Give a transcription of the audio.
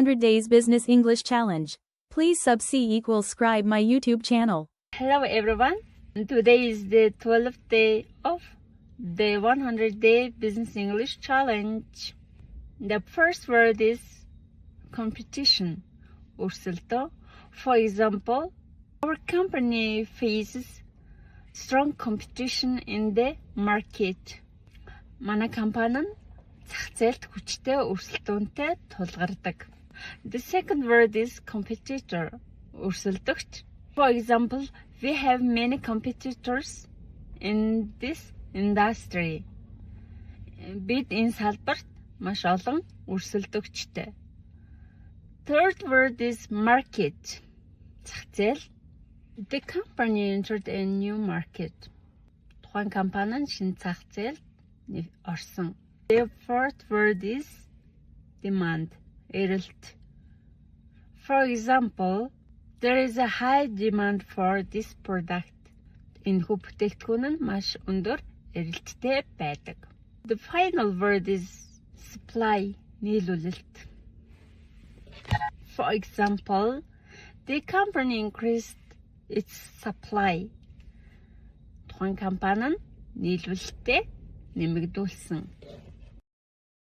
100 Days Business English Challenge. Please subscribe my YouTube channel. Hello everyone. Today is the 12th day of the 100 Day Business English Challenge. The first word is competition. Өрсөлдөө. For example, our company faces strong competition in the market. Манай компани нь зах зээлд хүчтэй өрсөлдөөнтэй тулгардаг. The second word is competitor. Өрсөлдөгч. For example, we have many competitors in this industry. Бид энэ салбарт маш олон өрсөлдөгчтэй. Third word is market. Зах зээл. The company entered a new market. Тухайн компани нь шинэ зах зээлд орсон. The fourth word is demand. Эрэлт. For example, there is a high demand for this product. Энэхүү бүтээгдэхүүн нь маш өндөр эрэлттэй байдаг. The final word is supply. Нийлүүлэлт. For example, the company increased its supply. Тухайн компани нь нийлүүлэлтээ нэмэгдүүлсэн.